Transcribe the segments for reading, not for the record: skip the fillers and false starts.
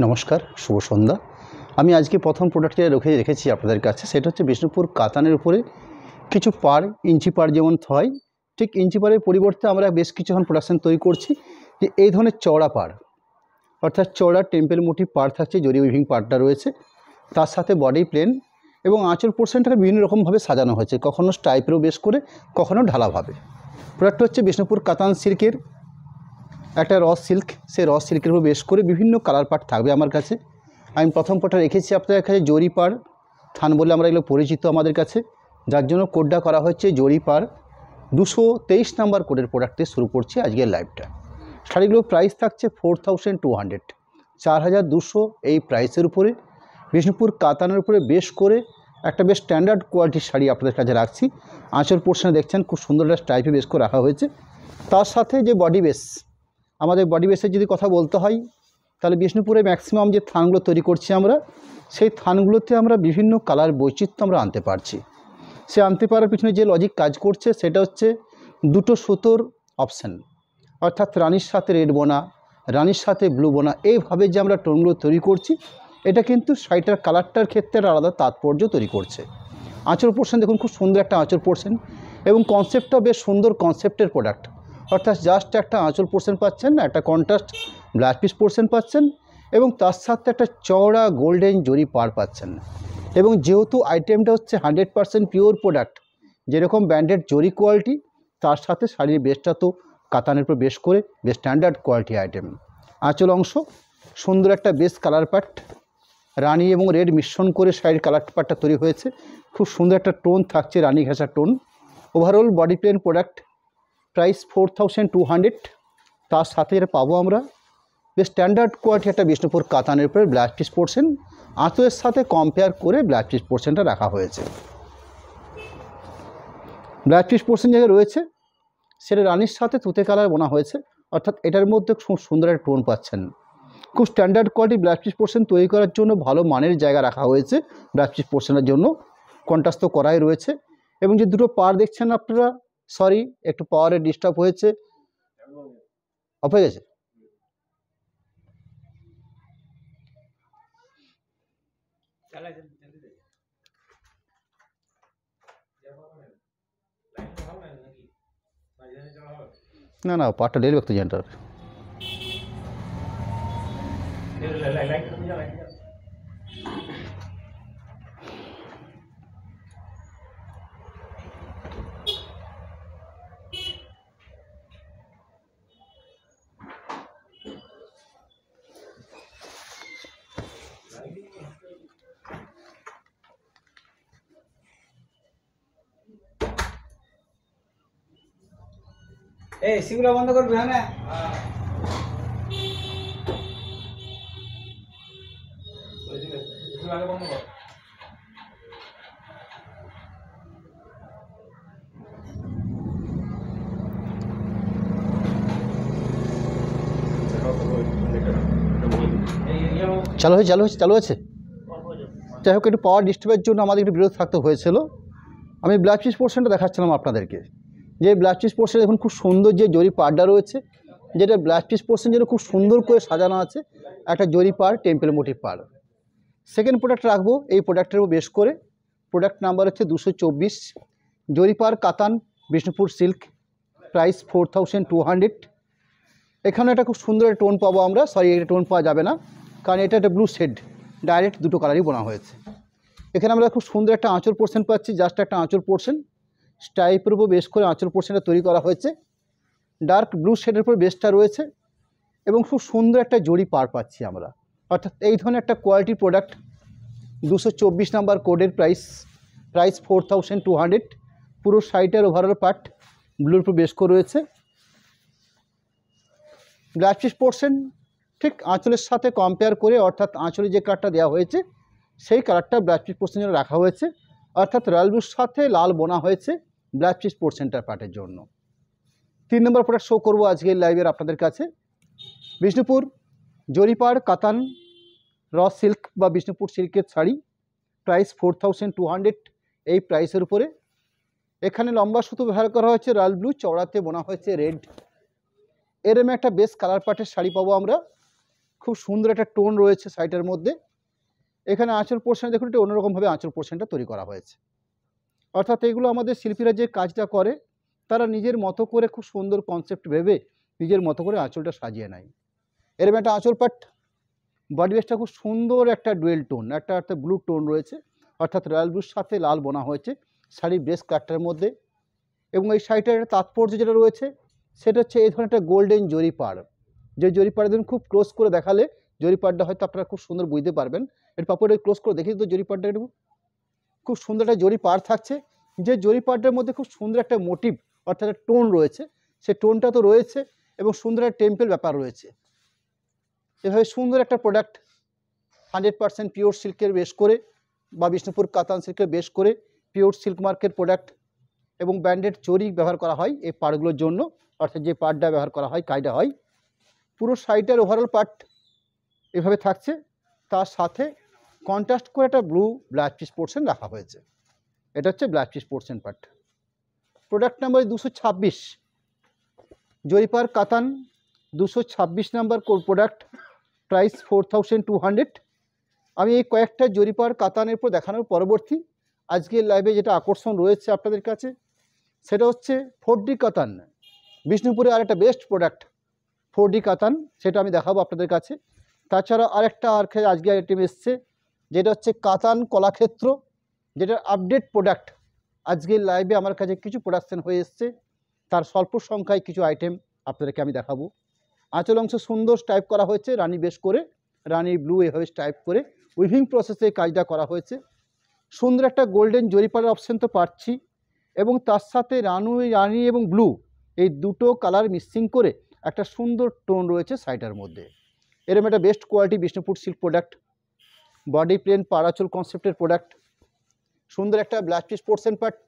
নমস্কার, শুভ সন্ধ্যা। আমি আজকে প্রথম প্রোডাক্টটা রেখেছি আপনাদের কাছে, সেটা হচ্ছে বিষ্ণুপুর কাতানের উপরে কিছু পাড়, ইঞ্চি পাড় যেমন হয় ঠিক ইঞ্চি পাড়ের পরিবর্তে আমরা বেশ কিছু এখন প্রোডাকশান তৈরি করছি যে এই ধরনের চওড়া পাড়, অর্থাৎ চওড়া টেম্পেল মোটিভ পাড় থাকছে, জরি উইভিং পাড়টা রয়েছে, তার সাথে বডি প্লেন এবং আঁচল পোর্শনটাকে বিভিন্ন রকমভাবে সাজানো হয়েছে, কখনও স্টাইপেরও বেশ করে, কখনও ঢালাভাবে। প্রোডাক্টটা হচ্ছে বিষ্ণুপুর কাতান সিল্কের একটা র সিল্ক, সেই র সিল্কের উপর বেশ করে বিভিন্ন কালার পাড় থাকবে আমার কাছে। আমি প্রথম পাড়টা রেখেছি আপনাদের কাছে জরি পাড়, থান বলে আমরা এগুলো পরিচিত আমাদের কাছে, যার জন্য কোডটা করা হচ্ছে জরি পাড়। 223 নাম্বার কোডের প্রোডাক্টে শুরু করছি আজকের লাইভটা। শাড়িগুলোর প্রাইস থাকছে 4200, 4200 এই প্রাইসের উপরে বিষ্ণুপুর কাতানের উপরে বেশ করে একটা বেশ স্ট্যান্ডার্ড কোয়ালিটির শাড়ি আপনাদের কাছে রাখছি। আঁচল পোর্শনে দেখছেন খুব সুন্দর একটা স্টাইপে বেশ করে রাখা হয়েছে। তার সাথে যে বডি বেস, আমাদের বডি বেসের যদি কথা বলতে হয় তাহলে বিষ্ণুপুরে ম্যাক্সিমাম যে থানগুলো তৈরি করছি আমরা, সেই থানগুলোতে আমরা বিভিন্ন কালার বৈচিত্র্য আমরা আনতে পারছি। সে আনতে পারার পিছনে যে লজিক কাজ করছে সেটা হচ্ছে দুটো সুতোর অপশান, অর্থাৎ রানির সাথে রেড বোনা, রানির সাথে ব্লু বোনা, এইভাবে যে আমরা টোনগুলো তৈরি করছি, এটা কিন্তু শাড়িটার কালারটার ক্ষেত্রে আলাদা তাৎপর্য তৈরি করছে। আঁচল পোর্শন দেখুন, খুব সুন্দর একটা আঁচল পোর্শন এবং কনসেপ্টটাও বেশ সুন্দর কনসেপ্টের প্রোডাক্ট, অর্থাৎ জাস্ট একটা আঁচল পোর্শন পাচ্ছেন, একটা কন্ট্রাস্ট ব্লাউজ পিস পোর্শন পাচ্ছেন এবং তার সাথে একটা চওড়া গোল্ডেন জরি পাড় পাচ্ছেন। এবং যেহেতু আইটেমটা হচ্ছে 100% পিওর প্রোডাক্ট, যেরকম ব্র্যান্ডেড জরি কোয়ালিটি, তার সাথে শাড়ির বেসটা তো কাতানের উপর বেশ করে বেশ স্ট্যান্ডার্ড কোয়ালিটি আইটেম। আঁচল অংশ সুন্দর একটা বেস কালার পার্ট, রানি এবং রেড মিশ্রণ করে শাড়ির কালার পার্টটা তৈরি হয়েছে, খুব সুন্দর একটা টোন থাকছে, রানি ঘেঁষা tone. Overall body plain product, price 4200। তার সাথে যেটা পাবো আমরা বেশ স্ট্যান্ডার্ড কোয়ালিটি একটা বিষ্ণুপুর কাতানের উপরে ব্লাউজ পিস পোর্শন, আঁচলের সাথে কম্পেয়ার করে ব্লাউজ পিস পোর্শনটা রাখা হয়েছে। ব্লাউজ পিস পোর্শন জায়গায় রয়েছে সেটা রানির সাথে তুতে কালার বোনা হয়েছে, অর্থাৎ এটার মধ্যে খুব সুন্দর একটা টোন পাচ্ছেন। খুব standard quality blouse piece portion তৈরি করার জন্য ভালো মানের জায়গা রাখা হয়েছে ব্লাউজ পিস পোর্শনের জন্য, কন্ট্রাস্ট তো করাই রয়েছে। এবং যে দুটো পার দেখছেন আপনারা, সরি একটু পাওয়ারের ডিস্টার্ব হয়েছে, অফ হয়ে গেছে। না না, পার্টটা ডেল ব্যক্ত জেন্টার। এই সিগুলো বন্ধ করবি, হ্যাঁ না? বন্ধ কর। চালু হয়েছে, চালু হয়েছে, চালু আছে। যাই হোক, একটু পাওয়ার ডিস্টার্বের জন্য আমাদের একটু বিরত থাকতে হয়েছিল। আমি ব্লাউজ পিস পোর্শনটা দেখাচ্ছিলাম আপনাদেরকে, যে ব্লাউজ পিস পোর্শন দেখুন খুব সুন্দর যে জরি পাড়টা রয়েছে, যেটা ব্লাউজ পিস পোর্শন যেন খুব সুন্দর করে সাজানো আছে, একটা জরি পাড়, টেম্পেল মোটিভ পাড়। সেকেন্ড প্রোডাক্ট রাখবো এই প্রোডাক্টের উপর বেশ করে, প্রোডাক্ট নাম্বার হচ্ছে 224, জরি পাড় কাতান বিষ্ণুপুর সিল্ক, প্রাইস 4200। এখানে একটা খুব সুন্দর একটা টোন পাবো আমরা, সরি এটা টোন পাওয়া যাবে না, কারণ এটা একটা ব্লু শেড, ডাইরেক্ট দুটো কালারই বোনা হয়েছে। এখানে আমরা খুব সুন্দর একটা আঁচল পোর্শন পাচ্ছি, জাস্ট একটা আঁচল পোর্শন, স্টাইপের উপর বেশ করে আঁচল পোর্শনটা তৈরি করা হয়েছে, ডার্ক ব্লু শেডের উপর বেসটা রয়েছে এবং খুব সুন্দর একটা জরি পার পাচ্ছি আমরা। অর্থাৎ এই ধরনের একটা কোয়ালিটি প্রোডাক্ট, 224 নাম্বার কোডের প্রাইস 4200। পুরো শাড়িটার ওভারঅল পার্ট ব্লুর উপর বেশ করে রয়েছে। ব্লাউজ পিস পোর্শন ঠিক আঁচলের সাথে কম্পেয়ার করে, অর্থাৎ আঁচলে যে কালারটা দেওয়া হয়েছে সেই কালারটা ব্লাউজ পিস পোর্শন জন্য রাখা হয়েছে, অর্থাৎ রয়্যাল ব্লুর সাথে লাল বোনা হয়েছে ব্লাউজ পিস পোর্শনটার পার্টের জন্য। 3 নম্বর প্রোডাক্ট শো করবো আজকের লাইভের আপনাদের কাছে, বিষ্ণুপুর জরিপাড় কাতান র সিল্ক বা বিষ্ণুপুর সিল্কের শাড়ি, প্রাইস 4200 এই প্রাইসের উপরে। এখানে লম্বা সুতো ব্যবহার করা হয়েছে রয়্যাল ব্লু, চওড়াতে বোনা হয়েছে রেড। এরম একটা বেস কালার পার্টের শাড়ি পাবো আমরা, খুব সুন্দর একটা টোন রয়েছে শাড়িটার মধ্যে। এখানে আঁচল পোর্শনে দেখুন একটু অন্যরকমভাবে আঁচল পোর্শনটা তৈরি করা হয়েছে। অর্থাৎ এগুলো আমাদের শিল্পীরা যে কাজটা করে তারা নিজের মতো করে খুব সুন্দর কনসেপ্ট ভেবে নিজের মতো করে আঁচলটা সাজিয়ে নেয়। এরকম একটা আঁচল পাট, বডি বেসটা খুব সুন্দর একটা ডুয়েল টোন, একটা ব্লু টোন রয়েছে, অর্থাৎ রয়্যাল ব্লুর সাথে লাল বোনা হয়েছে শাড়ির বেস কাটটার মধ্যে। এবং এই শাড়িটার একটা তাৎপর্য যেটা রয়েছে সেটা হচ্ছে এই ধরনের একটা গোল্ডেন জরি পাড়, যে জরি পাড় দেখুন খুব ক্লোজ করে দেখালে জরি পাড়টা হয়তো আপনারা খুব সুন্দর বুঝতে পারবেন। এর পাপড়ে ক্লোজ করে দেখি তো জরি পাড়টা একটু, খুব সুন্দর একটা জরি পাড় থাকছে, যে জরি পাড়টার মধ্যে খুব সুন্দর একটা মোটিভ অর্থাৎ একটা টোন রয়েছে, সেই টোনটা তো রয়েছে এবং সুন্দর একটা টেম্পেল ব্যাপার রয়েছে। এভাবে সুন্দর একটা প্রোডাক্ট 100% পিওর সিল্কের বেশ করে বা বিষ্ণুপুর কাতান সিল্কের বেশ করে পিওর সিল্ক মার্কের প্রোডাক্ট এবং ব্র্যান্ডেড জরি ব্যবহার করা হয় এই পাড়গুলোর জন্য, অর্থাৎ যে পাড়টা ব্যবহার করা হয় কায়দা হয়। পুরো শাড়িটার ওভারঅল পার্ট এভাবে থাকছে, তার সাথে কন্ট্রাস্ট করে একটা ব্লু ব্লাউজ পিস পোর্শন রাখা হয়েছে। এটা হচ্ছে blouse piece portion part. Product number 226 জরিপার কাতান 226 নাম্বার প্রোডাক্ট, প্রাইস 4200। আমি এই কয়েকটা জরিপার কাতানের উপর দেখানোর পরবর্তী আজকের লাইভে যেটা আকর্ষণ রয়েছে আপনাদের কাছে সেটা হচ্ছে 4D কাতান, বিষ্ণুপুরে আর একটা বেস্ট প্রোডাক্ট 4D কাতান, সেটা আমি দেখাবো আপনাদের কাছে। তাছাড়া আরেকটা আজকে আইটেম এসছে যেটা হচ্ছে কাতান কলাক্ষেত্র, যেটার আপডেট প্রোডাক্ট আজকের লাইভে আমার কাছে কিছু প্রোডাকশন হয়ে এসছে, তার স্বল্প সংখ্যায় কিছু আইটেম আপনাদেরকে আমি দেখাবো। আঁচল অংশ সুন্দর টাইপ করা হয়েছে রানি বেশ করে, রানি ব্লু এভাবে টাইপ করে উইভিং প্রসেসে কাজটা করা হয়েছে। সুন্দর একটা গোল্ডেন জরিপাড়ার অপশন তো পাচ্ছি এবং তার সাথে রানি এবং ব্লু এই দুটো কালার মিক্সিং করে একটা সুন্দর টোন রয়েছে শাড়িটার মধ্যে। এরকম একটা best quality Bishnupur silk product, body plain পাড়াচল কনসেপ্টের প্রোডাক্ট, সুন্দর একটা ব্লাউজ পিস পোর্শন পার্ট,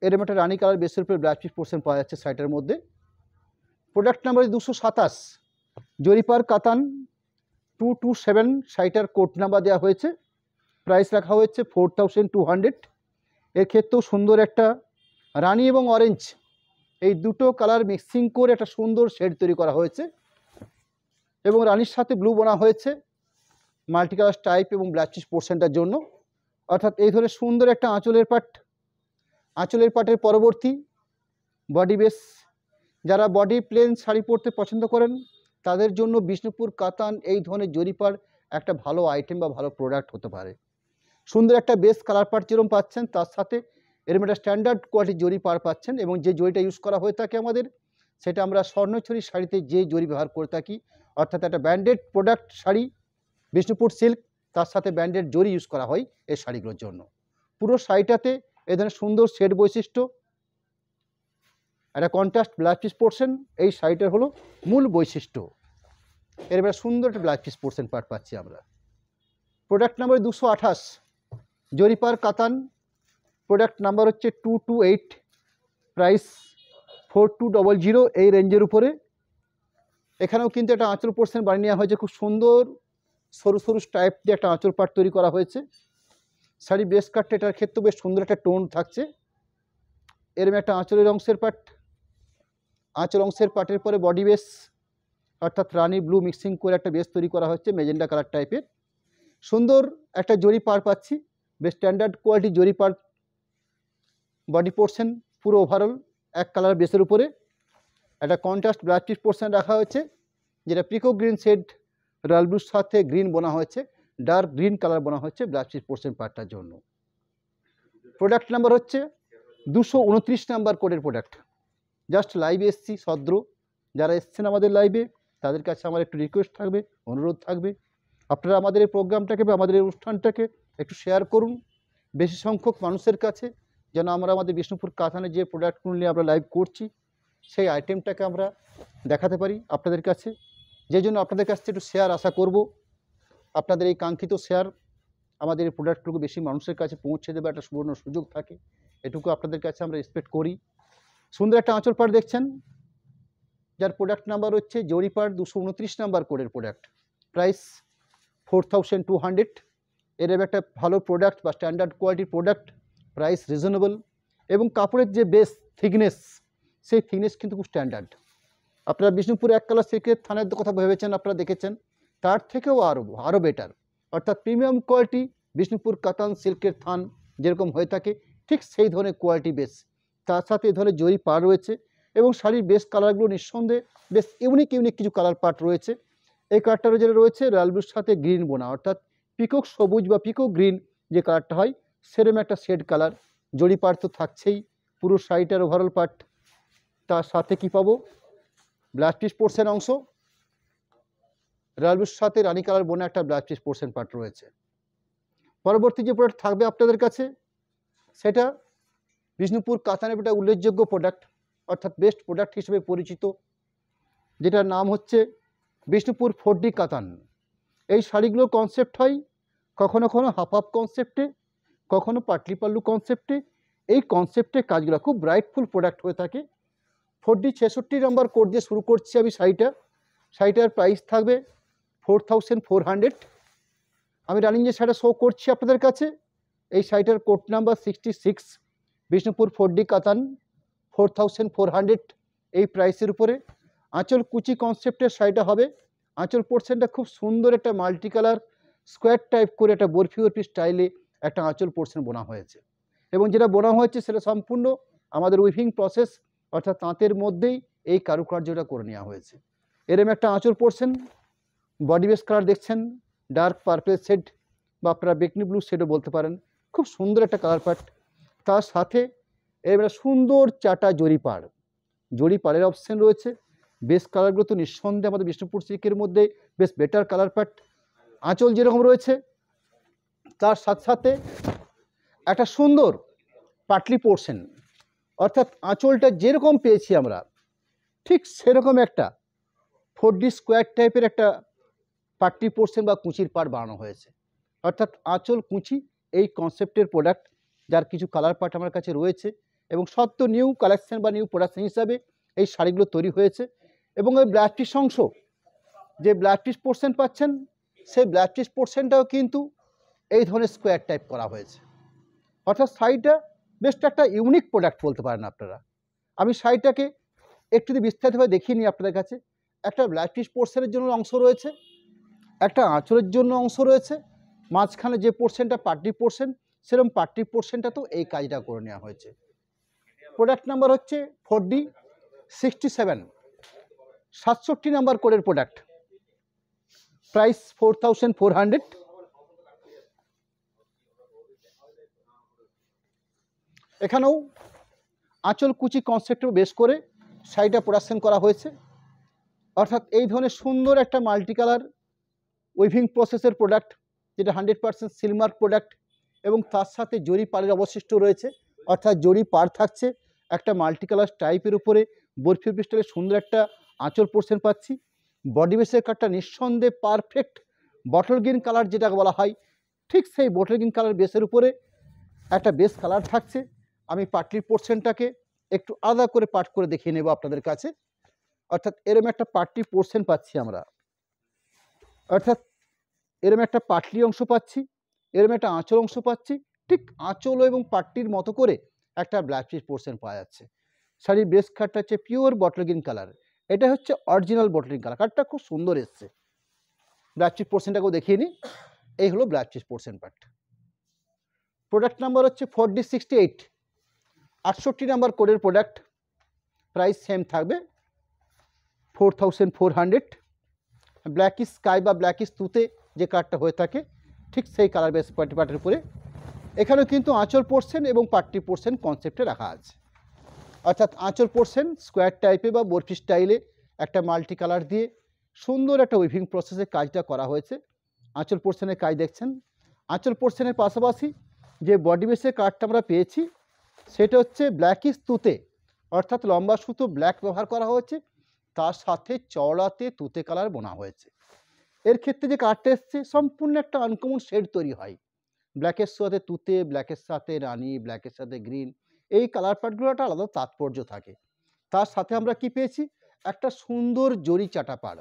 এরকম একটা রানি কালার বেসের উপরে ব্লাউজ পিস পোর্শন পাওয়া যাচ্ছে শাড়িটার মধ্যে। প্রোডাক্ট নাম্বার 227 জরিপার কাতান 227, শাড়িটার কোড নাম্বার দেওয়া হয়েছে, প্রাইস রাখা হয়েছে 4200। এর ক্ষেত্রেও সুন্দর একটা রানি এবং অরেঞ্জ এই দুটো কালার মিক্সিং করে একটা সুন্দর শেড তৈরি করা হয়েছে এবং রানির সাথে ব্লু বোনা হয়েছে মাল্টি কালার টাইপ এবং ব্লাউজ পিস পোর্শনটার জন্য। অর্থাৎ এই ধরনের সুন্দর একটা আঁচলের পাট, আঁচলের পাটের পরবর্তী বডি বেস, যারা বডি প্লেন শাড়ি পরতে পছন্দ করেন তাদের জন্য বিষ্ণুপুর কাতান এই ধরনের জরিপার একটা ভালো আইটেম বা ভালো প্রোডাক্ট হতে পারে। সুন্দর একটা বেস কালার পাট যেরকম পাচ্ছেন, তার সাথে এরকম একটা স্ট্যান্ডার্ড কোয়ালিটির জরি পার পাচ্ছেন এবং যে জরিটা ইউজ করা হয়ে থাকে আমাদের সেটা আমরা স্বর্ণচুরি শাড়িতে যে জরি ব্যবহার করে থাকি, অর্থাৎ একটা branded product sari Bishnupur silk, তার সাথে ব্র্যান্ডেড জরি ইউজ করা হয় এই শাড়িগুলোর জন্য। পুরো শাড়িটাতে এ ধরনের সুন্দর শেড বৈশিষ্ট্য, একটা কন্ট্রাস্ট ব্লাউজ পিস পোর্শন এই শাড়িটার হলো মূল বৈশিষ্ট্য। এরপরে সুন্দর একটা ব্লাউজ পিস পোর্শন পার্ট পাচ্ছি আমরা। প্রোডাক্ট নাম্বার 228 জরিপার কাতান, প্রোডাক্ট নাম্বার হচ্ছে 228, প্রাইস 4200 এই রেঞ্জের উপরে। এখানেও কিন্তু একটা আঁচল পোর্শন বানিয়ে নেওয়া হয়েছে, খুব সুন্দর সরু সরু টাইপ দিয়ে একটা আঁচল পাট তৈরি করা হয়েছে। শাড়ি বেস কাটটা এটার ক্ষেত্রে বেশ সুন্দর একটা টোন থাকছে। এরম একটা আঁচলের অংশের পাট, আঁচল অংশের পাটের পরে বডি বেস অর্থাৎ রানি ব্লু মিক্সিং করে একটা বেস তৈরি করা হচ্ছে মেজেন্ডা কালার টাইপের। সুন্দর একটা জরি পার পাচ্ছি, বেশ স্ট্যান্ডার্ড কোয়ালিটি জরি পার বডি পোর্শন, পুরো ওভারঅল এক কালার বেসের উপরে একটা কন্ট্রাস্ট ব্লাউজ পিস পোর্শন রাখা হয়েছে, যেটা পিকো গ্রিন শেড রয়্যাল ব্লুর সাথে গ্রিন বোনা হয়েছে, ডার্ক গ্রিন কালার বোনা হচ্ছে ব্লাউজ পিস পোর্শন পার্টটার জন্য। প্রোডাক্ট নাম্বার হচ্ছে 229 নাম্বার কোডের প্রোডাক্ট। জাস্ট লাইভে এসছি সদ্র, যারা এসছেন আমাদের লাইভে তাদের কাছে আমার একটু রিকোয়েস্ট থাকবে, অনুরোধ থাকবে, আপনারা আমাদের এই প্রোগ্রামটাকে বা আমাদের এই অনুষ্ঠানটাকে একটু শেয়ার করুন বেশি সংখ্যক মানুষের কাছে, যেন আমরা আমাদের বিষ্ণুপুর কাতানে যে প্রোডাক্টগুলো নিয়ে আমরা লাইভ করছি সেই আইটেমটাকে আমরা দেখাতে পারি আপনাদের কাছে। যে জন্য আপনাদের কাছ থেকে একটু শেয়ার আশা করব, আপনাদের এই কাঙ্ক্ষিত শেয়ার আমাদের এই প্রোডাক্টটুকু বেশি মানুষের কাছে পৌঁছে দেবে একটা সুবর্ণ সুযোগ থাকে, এটুকু আপনাদের কাছে আমরা এক্সপেক্ট করি। সুন্দর একটা আঁচল পাড় দেখছেন, যার প্রোডাক্ট নাম্বার হচ্ছে জরিপার 229 নাম্বার কোডের প্রোডাক্ট, প্রাইস 4200। এর একটা ভালো প্রোডাক্ট বা স্ট্যান্ডার্ড কোয়ালিটির প্রোডাক্ট, প্রাইস রিজনেবল এবং কাপড়ের যে বেস থিকনেস সেই থিকনেস কিন্তু খুব স্ট্যান্ডার্ড। আপনারা বিষ্ণুপুর এক কালার সিল্কের থানের কথা ভেবেছেন, আপনারা দেখেছেন, তার থেকেও আরও বেটার, অর্থাৎ প্রিমিয়াম কোয়ালিটি বিষ্ণুপুর কাতান সিল্কের থান যেরকম হয়ে থাকে ঠিক সেই ধরনের কোয়ালিটি বেস, তার সাথে এই ধরনের জরি পাড় রয়েছে এবং শাড়ির বেস কালারগুলো নিঃসন্দেহে বেশ ইউনিক কিছু কালার পার্ট রয়েছে। এই কালারটা যেটা রয়েছে রয়্যাল ব্লুর সাথে গ্রিন বোনা, অর্থাৎ পিকক সবুজ বা পিকক গ্রিন যে কালারটা হয় সেরকম একটা শেড কালার। জরি পাড় তো থাকছেই পুরো শাড়িটার ওভারঅল পার্ট। তার সাথে কি পাবো, ব্লাউজ পিস পোর্শন অংশ, রয়্যাল ব্লুর সাথে রানী কালার বোনা একটা ব্লাউজ পিস পোর্শন পার্ট রয়েছে। পরবর্তী যে প্রোডাক্ট থাকবে আপনাদের কাছে সেটা বিষ্ণুপুর কাতানের একটা উল্লেখযোগ্য প্রোডাক্ট, অর্থাৎ বেস্ট প্রোডাক্ট হিসেবে পরিচিত, যেটার নাম হচ্ছে বিষ্ণুপুর 4D কাতান। এই শাড়িগুলোর কনসেপ্ট হয় কখনো কখনো হাফ হাফ কনসেপ্টে, কখনো পাটলি পাল্লু কনসেপ্টে। এই কনসেপ্টে কাজগুলো খুব ব্রাইটফুল প্রোডাক্ট হয়ে থাকে। 4D 66 নাম্বার কোড দিয়ে শুরু করছি আমি শাড়িটার প্রাইস থাকবে 4400। আমি রানিং যে শাড়িটা শো করছি আপনাদের কাছে এই শাড়িটার কোড নাম্বার 66, বিষ্ণুপুর 4D কাতান 4400 এই প্রাইসের উপরে। আঁচল কুচি কনসেপ্টের শাড়িটা হবে। আঁচল পোর্শনটা খুব সুন্দর একটা মাল্টি কালার স্কোয়ার টাইপ করে একটা বরফি স্টাইলে একটা আঁচল পোর্শন বোনা হয়েছে, এবং যেটা বোনা হয়েছে সেটা সম্পূর্ণ আমাদের উইভিং প্রসেস, অর্থাৎ তাঁতের মধ্যেই এই কারুকার্যটা করে নেওয়া হয়েছে। এরম একটা আঁচল পোর্শন, বডি বেস কালার দেখছেন ডার্ক পার্পল শেড বা আপনারা বেকনি ব্লু শেডও বলতে পারেন, খুব সুন্দর একটা কালার পার্ট। তার সাথে এবার সুন্দর চাটা জরি পাড়ের অপশন রয়েছে। বেস কালারগুলো তো নিঃসন্দেহে আমাদের বিষ্ণুপুর সিল্কের মধ্যে বেশ বেটার কালার পার্ট। আঁচল যেরকম রয়েছে তার সাথে সাথে একটা সুন্দর পাটলি পোর্শন, অর্থাৎ আঁচলটা যেরকম পেয়েছি আমরা ঠিক সেরকম একটা 4D স্কোয়ার টাইপের একটা পাটলি পোর্শন বা কুচির পাড় বানানো হয়েছে, অর্থাৎ আঁচল কুচি এই কনসেপ্টের প্রোডাক্ট, যার কিছু কালার পার্ট আমার কাছে রয়েছে এবং সদ্য নিউ কালেকশন বা নিউ প্রোডাকশন হিসাবে এই শাড়িগুলো তৈরি হয়েছে। এবং ওই ব্লাউজ পিস অংশ যে ব্লাউজ পিস পোর্শন পাচ্ছেন সেই ব্লাউজ পিস পোর্শনটাও কিন্তু এই ধরনের স্কোয়ার টাইপ করা হয়েছে, অর্থাৎ শাড়িটা বেশ একটা ইউনিক প্রোডাক্ট বলতে পারেন আপনারা। আমি শাড়িটাকে একটু বিস্তারিতভাবে দেখিয়ে নিই আপনাদের কাছে। একটা ব্লাউজ পিস পোর্শনের জন্য অংশ রয়েছে, একটা আঁচলের জন্য অংশ রয়েছে, মাঝখানে যে পোর্শনটা পাটলি পোর্শন সেরকম পাটলি পোর্শনটা তো এই কাজটা করে নেওয়া হয়েছে। প্রোডাক্ট নাম্বার হচ্ছে 4D 67, 67 নাম্বার কোডের প্রোডাক্ট, প্রাইস 4400। এখানেও আঁচল কুচি কনসেপ্টের বেস করে শাড়িটা প্রোডাকশন করা হয়েছে, অর্থাৎ এই ধরনের সুন্দর একটা মাল্টি কালার উইভিং প্রসেসের প্রোডাক্ট, যেটা 100% সিলমার্ক প্রোডাক্ট, এবং তার সাথে জরি পাড়ের অবশিষ্ট রয়েছে, অর্থাৎ জরি পাড় থাকছে একটা মাল্টি কালার টাইপের উপরে বরফি পিস্টলে সুন্দর একটা আঁচল পোর্শন পাচ্ছি। বডি বেসের কালারটা নিঃসন্দেহে পারফেক্ট বটল গ্রিন কালার যেটা বলা হয়, ঠিক সেই বটল গ্রিন কালার বেসের উপরে একটা বেস কালার থাকছে। আমি পাটলির পোর্শনটাকে একটু আলাদা করে পাট করে দেখিয়ে নেব আপনাদের কাছে, অর্থাৎ এরম একটা পাটলি পোর্শন পাচ্ছি আমরা, অর্থাৎ এরম একটা পাটলি অংশ পাচ্ছি, এরম একটা আঁচল অংশ পাচ্ছি, ঠিক আঁচল এবং পাটলির মতো করে একটা ব্লাউজ পিস পোর্শন পাওয়া যাচ্ছে। শাড়ির বেস কালারটা হচ্ছে পিওর বটল গ্রিন কালার, এটা হচ্ছে অরিজিনাল বটল গ্রিন কালার, কালারটা খুব সুন্দর এসছে। ব্লাউজ পিস পোর্শনটাকেও দেখিয়ে নিই, এই হলো blouse piece portion part. Product number হচ্ছে 4D 68, 68 নাম্বার কোডের প্রোডাক্ট, প্রাইস সেম থাকবে 4400। ব্ল্যাক স্কাই বা ব্ল্যাক তুতে যে কালারটা হয়ে থাকে ঠিক সেই কালার বেস পার্টের উপরে এখানেও কিন্তু আঁচল পোর্শন এবং পাট্টি পোর্শন কনসেপ্টে রাখা আছে, অর্থাৎ আঁচল পোর্শন স্কোয়ার টাইপে বা বরফি স্টাইলে একটা মাল্টি কালার দিয়ে সুন্দর একটা উইভিং প্রসেসে কাজটা করা হয়েছে। আঁচল পোর্শনের কাজ দেখছেন। আঁচল পোর্শনের পাশাপাশি যে বডি বেসের কালারটা আমরা পেয়েছি সেটা হচ্ছে ব্ল্যাক তুতে, অর্থাৎ লম্বা সুতো ব্ল্যাক ব্যবহার করা হয়েছে, তার সাথে চওড়াতে তুতে কালার বোনা হয়েছে। এর ক্ষেত্রে যে কালারটা এসছে সম্পূর্ণ একটা আনকমন শেড তৈরি হয়, ব্ল্যাকের সাথে তুতে, ব্ল্যাকের সাথে রানি, ব্ল্যাকের সাথে গ্রিন, এই কালার পার্টগুলো একটা আলাদা তাৎপর্য থাকে। তার সাথে আমরা কি পেয়েছি, একটা সুন্দর জরি চাটা পাড়,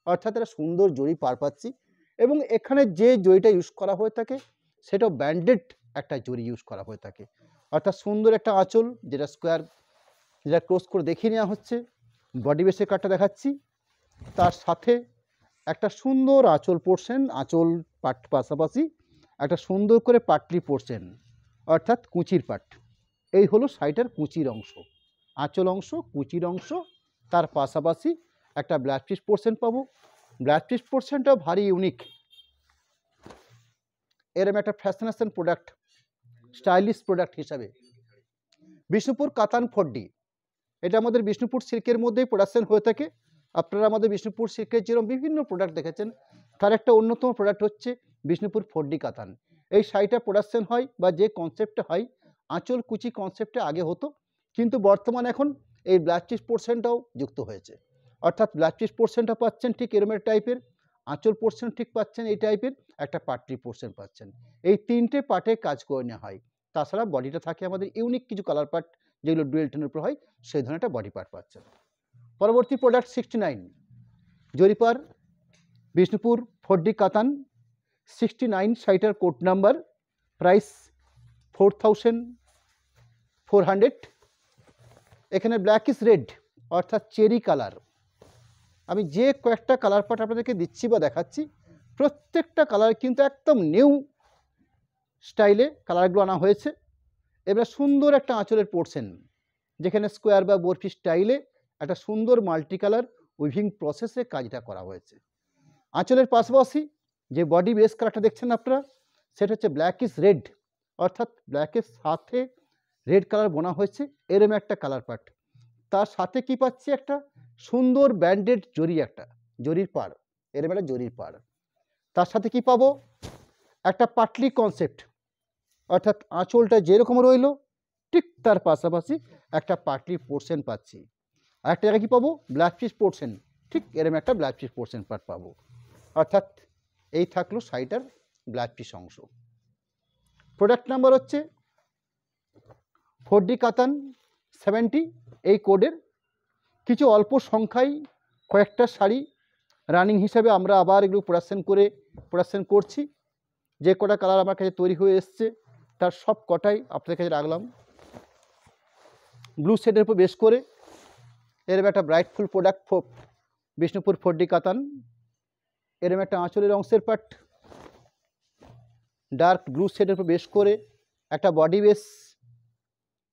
অর্থাৎ একটা সুন্দর জরি পাড় পাচ্ছি, এবং এখানে যে জরিটা ইউজ করা হয়ে থাকে সেটাও ব্যান্ডেড একটা জরি ইউজ করা হয়ে থাকে, অর্থাৎ সুন্দর একটা আঁচল যেটা স্কোয়ার, যেটা ক্রস করে দেখিয়ে নেওয়া হচ্ছে, বডি বেসের কাটটা দেখাচ্ছি, তার সাথে একটা সুন্দর আঁচল পোর্শন, আঁচল পাট পাশাপাশি একটা সুন্দর করে পাটলি পোর্শন অর্থাৎ কুচির পাট। এই হলো শাড়িটার কুচির অংশ, আঁচল অংশ, কুচির অংশ, তার পাশাপাশি একটা ব্লাউজ পিস পোর্শন পাবো। ব্লাউজ পিস পোর্শনটাও ভারী ইউনিক, এরম একটা ফ্যাশনেশন প্রোডাক্ট, স্টাইলিশ প্রোডাক্ট হিসাবে বিষ্ণুপুর কাতান 4D, এটা আমাদের বিষ্ণুপুর সিল্কের মধ্যেই প্রোডাকশন হয়ে থাকে। আপনারা আমাদের বিষ্ণুপুর সিল্কের যেরকম বিভিন্ন প্রোডাক্ট দেখেছেন, তার একটা অন্যতম প্রোডাক্ট হচ্ছে বিষ্ণুপুর 4D কাতান। এই শাড়িটা প্রোডাকশন হয় বা যে কনসেপ্টে হয়, আঁচল কুচি কনসেপ্টে আগে হতো, কিন্তু বর্তমানে এখন এই ব্লাউজ পিস পোর্শনটাও যুক্ত হয়েছে, অর্থাৎ ব্লাউজ পিস পোর্শনটা পাচ্ছেন ঠিক এরমের টাইপের, আঁচল পোর্শন ঠিক পাচ্ছেন এই টাইপের, একটা পাটলি পোর্শন পাচ্ছেন। এই তিনটে পার্টে কাজ করে নেওয়া হয়। তাছাড়া বডিটা থাকে আমাদের ইউনিক কিছু কালার পার্ট, যেগুলো ডুয়েল টোনের উপর হয়, সেই ধরনের একটা বডি পার্ট পাচ্ছেন। পরবর্তী প্রোডাক্ট 69 জরিপার বিষ্ণুপুর 4D কাতান 69, শাড়িটার কোড নাম্বার, প্রাইস 4400। এখানে ব্ল্যাক ইজ রেড অর্থাৎ চেরি কালার। আমি যে কয়েকটা কালার পার্ট আপনাদেরকে দিচ্ছি বা দেখাচ্ছি, প্রত্যেকটা কালার কিন্তু একদম নিউ স্টাইলে কালারগুলো আনা হয়েছে। এবার সুন্দর একটা আঁচলের পোর্শন, যেখানে স্কোয়ার বা বরফি স্টাইলে একটা সুন্দর মাল্টি কালার উইভিং প্রসেসে কাজটা করা হয়েছে। আঁচলের পাশাপাশি যে বডি বেস কালারটা দেখছেন আপনারা, সেটা হচ্ছে ব্ল্যাক ইজ রেড অর্থাৎ ব্ল্যাকের সাথে রেড কালার বোনা হয়েছে, এরম একটা কালার পার্ট। তার সাথে কি পাচ্ছি, একটা সুন্দর ব্যান্ডেড জরি, একটা জরির পাড়, এরম একটা জরির পাড়। তার সাথে কি পাবো, একটা পাটলি কনসেপ্ট, অর্থাৎ আঁচলটা যেরকম রইল ঠিক তার পাশাপাশি একটা পাটলি পোর্শন পাচ্ছি। আর একটা জায়গায় কী পাবো, ব্লাউজ পিস পোর্শন, ঠিক এরম একটা ব্লাউজ পিস পোর্শন পার্ট পাবো। অর্থাৎ এই থাকলো শাড়িটার ব্লাউজ পিস অংশ। প্রোডাক্ট নাম্বার হচ্ছে 4D কাতান 70, এই কোডের কিছু অল্প সংখ্যায় কয়েকটা শাড়ি রানিং হিসাবে আমরা আবার এগুলো প্রোডাকশন করছি। যে কটা কালার আমার কাছে তৈরি হয়ে এসছে, তার সব কটাই আপনাদের কাছে রাখলাম। ব্লু শেডের উপর বেশ করে এরম একটা ব্রাইটফুল প্রোডাক্ট বিষ্ণুপুর 4D কাতান, এরম একটা আঁচলের অংশের পার্ট ডার্ক ব্লু শেডের উপর বেশ করে একটা বডি বেস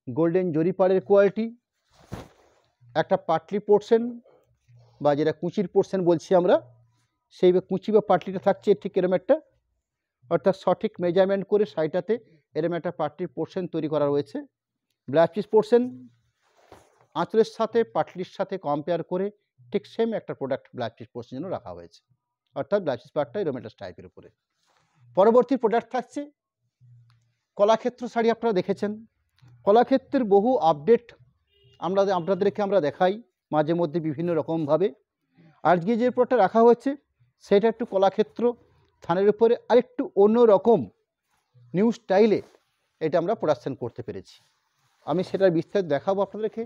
গোল্ডেন জরি পাড়ের কোয়ালিটি, একটা পাটলি পোর্শন বা যেটা কুচির পোর্শন বলছি আমরা, সেই কুচি বা পাটলিটা থাকছে ঠিক এরম একটা, অর্থাৎ সঠিক মেজারমেন্ট করে শাড়িটাতে এরম একটা পাটলির পোর্শন তৈরি করা রয়েছে। ব্লাউজ পিস পোর্শন আঁচলের সাথে পাটলির সাথে কম্পেয়ার করে ঠিক সেম একটা প্রোডাক্ট ব্লাউজ পিস পোর্শন জন্য রাখা হয়েছে, অর্থাৎ ব্লাউজ পিস পার্টটা এরম একটা টাইপের উপরে। পরবর্তী প্রোডাক্ট থাকছে কলাক্ষেত্র শাড়ি। আপনারা দেখেছেন কলাক্ষেত্রের বহু আপডেট আপনাদেরকে আমরা দেখাই মাঝে মধ্যে বিভিন্ন রকমভাবে। আজকে যে প্রোডাক্টটা রাখা হয়েছে সেটা একটু কলাক্ষেত্র থানের উপরে আরেকটু অন্য রকম নিউ স্টাইলে এটা আমরা প্রোডাকশন করতে পেরেছি। আমি সেটার বিস্তারিত দেখাবো আপনাদেরকে।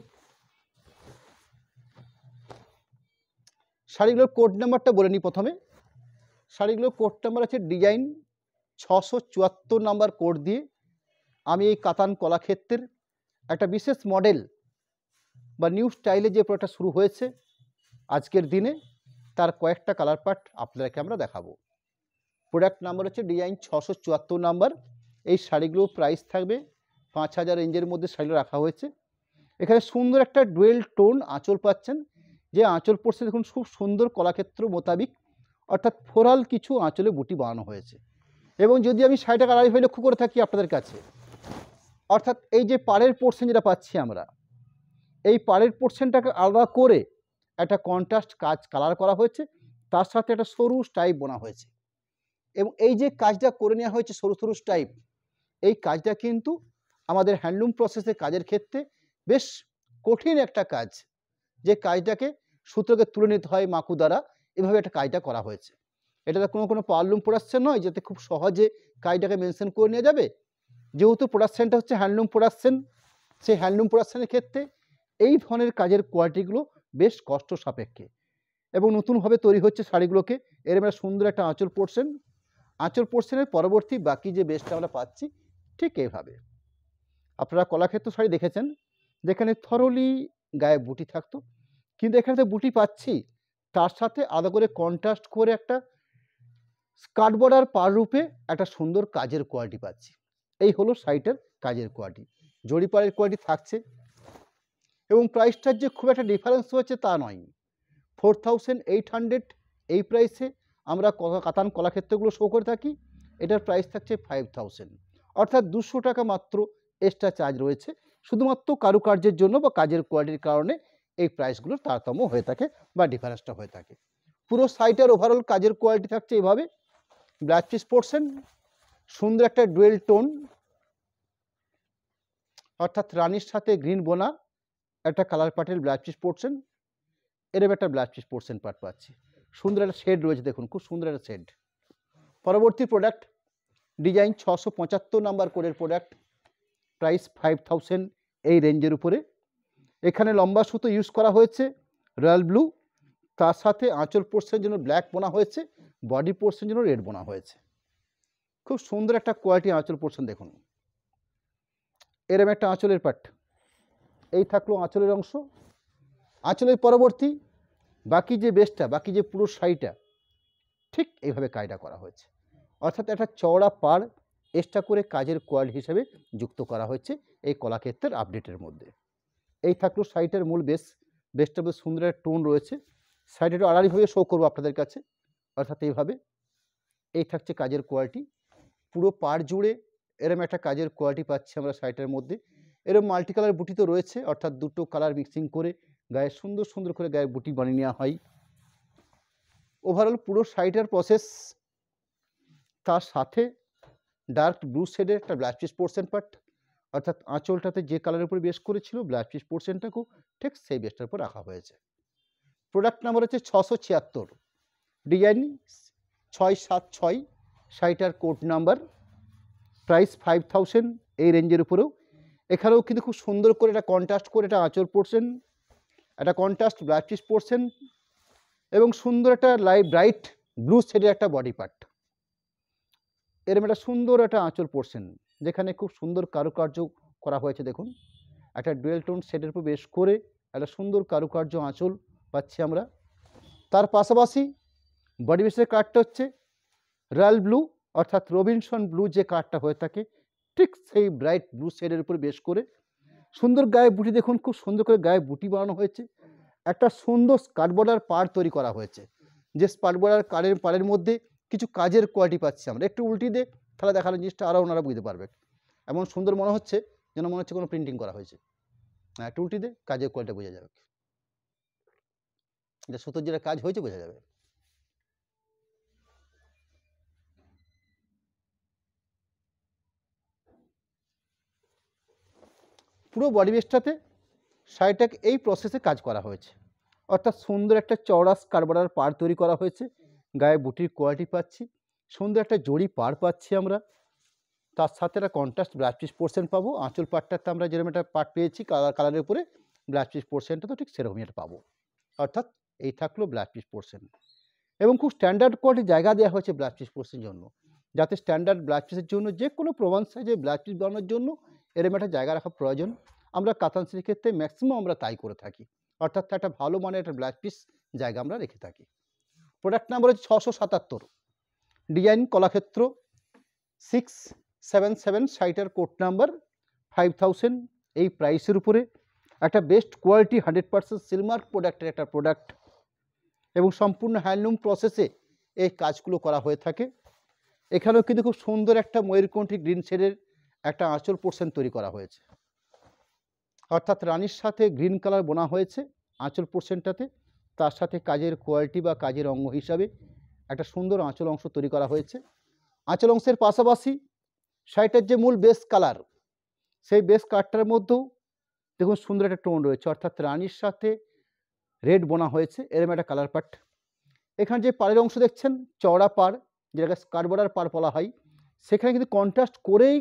শাড়িগুলোর কোড নাম্বারটা বলে নিই প্রথমে। শাড়িগুলোর কোড নাম্বার আছে ডিজাইন 674 নাম্বার কোড দিয়ে আমি এই কাতান কলাক্ষেত্রের একটা বিশেষ মডেল বা নিউ স্টাইলে যে প্রোডাক্টটা শুরু হয়েছে আজকের দিনে, তার কয়েকটা কালার পার্ট আপনাদেরকে আমরা দেখাবো। প্রোডাক্ট নাম্বার হচ্ছে ডিজাইন 674 নাম্বার। এই শাড়িগুলো প্রাইস থাকবে 5000 রেঞ্জের মধ্যে শাড়িগুলো রাখা হয়েছে। এখানে সুন্দর একটা ডুয়েল টোন আঁচল পাচ্ছেন, যে আঁচল পড়ছে দেখুন খুব সুন্দর কলাক্ষেত্র মোতাবিক, অর্থাৎ ফোরাল কিছু আঁচলে বুটি বানানো হয়েছে। এবং যদি আমি শাড়িটা কালারিফাই লক্ষ্য করে থাকি আপনাদের কাছে, অর্থাৎ এই যে পাড়ের পোর্শন যেটা পাচ্ছি আমরা, এই পাড়ের পোর্শনটাকে আলাদা করে একটা কন্ট্রাস্ট কালার করা হয়েছে, তার সাথে একটা সরু স্টাইপ বোনা হয়েছে। এবং এই যে কাজটা করে নেওয়া হয়েছে সরু সরু স্টাইপ, এই কাজটা কিন্তু আমাদের হ্যান্ডলুম প্রসেসের কাজের ক্ষেত্রে বেশ কঠিন একটা কাজ, যে কাজটাকে সূত্রকে তুলে নিতে হয় মাকু দ্বারা, এভাবে একটা কাজটা করা হয়েছে। এটাতে কোনো পাওয়ারলুম প্রোডাকশন নয় যাতে খুব সহজে কাজটাকে মেনশন করে নেওয়া যাবে। যেহেতু প্রোডাকশনটা হচ্ছে হ্যান্ডলুম প্রোডাকশন, সেই হ্যান্ডলুম প্রোডাকশনের ক্ষেত্রে এই ধরনের কাজের কোয়ালিটিগুলো বেশ কষ্ট সাপেক্ষে। এবং নতুনভাবে তৈরি হচ্ছে শাড়িগুলোকে এরম একটা সুন্দর একটা আঁচল পোর্শন, আঁচল পোর্শনের পরবর্তী বাকি যে বেসটা আমরা পাচ্ছি ঠিক এইভাবে। আপনারা কলাক্ষেত্র শাড়ি দেখেছেন যেখানে থরলি গায়ে বুটি থাকতো, কিন্তু এখানে তো বুটি পাচ্ছি, তার সাথে আলাদা করে কন্ট্রাস্ট করে একটা স্কার্ট বর্ডার পার রূপে একটা সুন্দর কাজের কোয়ালিটি পাচ্ছি। এই হলো শাড়িটার কাজের কোয়ালিটি, জরি পাড়ের কোয়ালিটি থাকছে। এবং প্রাইসটার যে খুব একটা ডিফারেন্স হচ্ছে তা নয়। 4800 এই প্রাইসে আমরা কাতান কলাক্ষেত্রগুলো শো করে থাকি, এটার প্রাইস থাকছে 5000, অর্থাৎ 200 টাকা মাত্র এক্সট্রা চার্জ রয়েছে, শুধুমাত্র কারুকার্যের জন্য বা কাজের কোয়ালিটির কারণে এই প্রাইসগুলোর তারতম্য হয়ে থাকে বা ডিফারেন্সটা হয়ে থাকে। পুরো শাড়িটার ওভারঅল কাজের কোয়ালিটি থাকছে এইভাবে, ব্লাউজ পিস পোর্শন সুন্দর একটা ডুয়েল টোন, অর্থাৎ রানির সাথে গ্রিন বোনা একটা কালার পার্টের ব্লাউজ পিস পোর্শন, এরকম একটা ব্লাউজ পিস পোর্শন পার্ট পাচ্ছি। সুন্দর একটা শেড রয়েছে, দেখুন খুব সুন্দর একটা শেড। পরবর্তী প্রোডাক্ট ডিজাইন 675 নাম্বার কোডের প্রোডাক্ট, প্রাইস 5000 এই রেঞ্জের উপরে। এখানে লম্বা সুতো ইউজ করা হয়েছে রয়্যাল ব্লু, তার সাথে আঁচল পোর্শনের জন্য ব্ল্যাক বোনা হয়েছে, বডি পোর্শনের জন্য রেড বোনা হয়েছে। খুব সুন্দর একটা কোয়ালিটি আঁচল পোর্শন, দেখুন এরম একটা আঁচলের পার্ট। এই থাকলো আঁচলের অংশ। আঁচলের পরবর্তী বাকি যে বেসটা, বাকি যে পুরো শাড়িটা ঠিক এইভাবে কাজটা করা হয়েছে, অর্থাৎ একটা চওড়া পাড় এক্সট্রা করে কাজের কোয়ালিটি হিসেবে যুক্ত করা হয়েছে এই কলাক্ষেত্রের আপডেটের মধ্যে। এই থাকলো শাড়িটার মূল বেস। বেসটা বেশ সুন্দর একটা টোন রয়েছে। শাড়িটা একটু আড়াআড়িভাবে শো করবো আপনাদের কাছে, অর্থাৎ এইভাবে। এই থাকছে কাজের কোয়ালিটি, পুরো পাড় জুড়ে এরম একটা কাজের কোয়ালিটি পাচ্ছি আমরা শাড়িটার মধ্যে। এরম মাল্টি কালার বুটি তো রয়েছে, অর্থাৎ দুটো কালার মিক্সিং করে গায়ে সুন্দর সুন্দর করে গায়ে বুটি বানিয়ে নেওয়া হয়। ওভারঅল পুরো শাড়িটার প্রসেস, তার সাথে ডার্ক ব্লু শেডের একটা ব্লাউজ পিস পোর্শন পার্ট, অর্থাৎ আঁচলটাতে যে কালারের উপর বেস করেছিল ব্লাউজ পিস পোর্শনটাকেও ঠিক সেই বেসটার উপর রাখা হয়েছে। প্রোডাক্ট নাম্বার হচ্ছে 676, ডিজাইন 676, শাড়িটার কোড নাম্বার, প্রাইস 5000 এই রেঞ্জের উপরেও। এখানেও কিন্তু খুব সুন্দর করে এটা কন্ট্রাস্ট করে এটা আঁচল পোর্শন, একটা কন্ট্রাস্ট ব্লাউজ পিস পোর্শন এবং সুন্দর একটা ব্রাইট ব্লু শেডের একটা বডি পার্ট। এরম একটা সুন্দর একটা আঁচল পোর্শন, যেখানে খুব সুন্দর কারুকার্য করা হয়েছে। দেখুন একটা ডুয়েল টোন শেডের উপর বেশ করে একটা সুন্দর কারুকার্য আঁচল পাচ্ছি আমরা। তার পাশাপাশি বডি বেসের কালারটা হচ্ছে রয়্যাল ব্লু, অর্থাৎ রবিনসন ব্লু যে কালারটা হয়ে থাকে ঠিক সেই ব্রাইট ব্লু শেডের উপর বেশ করে সুন্দর গায়ে বুটি, দেখুন খুব সুন্দর করে গায়ে বুটি বানানো হয়েছে। একটা সুন্দর স্কার্ট বর্ডার পাড় তৈরি করা হয়েছে, যে স্কার্ট বর্ডার পাড়ের মধ্যে কিছু কাজের কোয়ালিটি পাচ্ছি আমরা। একটু উল্টি দিয়ে তাহলে দেখানোর জিনিসটা আরও ওনারা বুঝতে পারবে। এমন সুন্দর মনে হচ্ছে যেন মনে হচ্ছে কোনো প্রিন্টিং করা হয়েছে। হ্যাঁ, একটু উল্টি দিয়ে কাজের কোয়ালিটি বোঝা যাবে, এটা সুতোর যেটা কাজ হয়েছে বোঝা যাবে। পুরো বডি বেসটাতে শাড়িটাকে এই প্রসেসে কাজ করা হয়েছে, অর্থাৎ সুন্দর একটা চওড়া স্কার্ট বর্ডার পাড় তৈরি করা হয়েছে, গায়ে বুটির কোয়ালিটি পাচ্ছি, সুন্দর একটা জড়ি পাড় পাচ্ছি আমরা, তার সাথে একটা কন্ট্রাস্ট ব্লাউজ পিস পোর্শন পাবো। আঁচল পাটটাতে আমরা যেরকম একটা পার্ট পেয়েছি কালারের উপরে, ব্লাউজ পিস পোর্শনটা তো ঠিক সেরকমই একটা পাবো, অর্থাৎ এই থাকলো ব্লাউজ পিস পোর্শন। এবং খুব স্ট্যান্ডার্ড কোয়ালিটির জায়গা দেওয়া হয়েছে ব্লাউজ পিস পোর্শনের জন্য, যাতে স্ট্যান্ডার্ড ব্লাউজ পিসের জন্য যে কোনো প্রমাণ সাইজে ব্লাউজ পিস বানানোর জন্য এরকম একটা জায়গা রাখা প্রয়োজন। আমরা কাতান সিল্কের ক্ষেত্রে ম্যাক্সিমাম আমরা তাই করে থাকি, অর্থাৎ একটা ভালো মানের একটা ব্লাউজ পিস জায়গা আমরা রেখে থাকি। প্রোডাক্ট নাম্বার হচ্ছে 677, ডিজাইন কলাক্ষেত্র 677, শাড়িটার কোড নাম্বার 5000 এই প্রাইসের উপরে। একটা বেস্ট কোয়ালিটি 100% সিলমার্ক প্রোডাক্টের একটা প্রোডাক্ট, এবং সম্পূর্ণ হ্যান্ডলুম প্রসেসে এই কাজগুলো করা হয়ে থাকে। এখানেও কিন্তু খুব সুন্দর একটা ময়ূরকণ্ঠী গ্রিন শেডের একটা আঁচল পোর্শন তৈরি করা হয়েছে, অর্থাৎ রানির সাথে গ্রিন কালার বোনা হয়েছে আঁচল পোর্শনটাতে, তার সাথে কাজের কোয়ালিটি বা কাজের অঙ্গ হিসাবে একটা সুন্দর আঁচল অংশ তৈরি করা হয়েছে। আঁচল অংশের পাশাপাশি শাড়িটার যে মূল বেস কালার, সেই বেস কালারটার মধ্যেও দেখুন সুন্দর একটা টোন রয়েছে, অর্থাৎ রানির সাথে রেড বোনা হয়েছে, এরম একটা কালার পার্ট। এখানে যে পাড়ের অংশ দেখছেন চওড়া পাড়, যেটাকে স্কার্ট বর্ডার পাড় বলা হয়, সেখানে কিন্তু কন্ট্রাস্ট করেই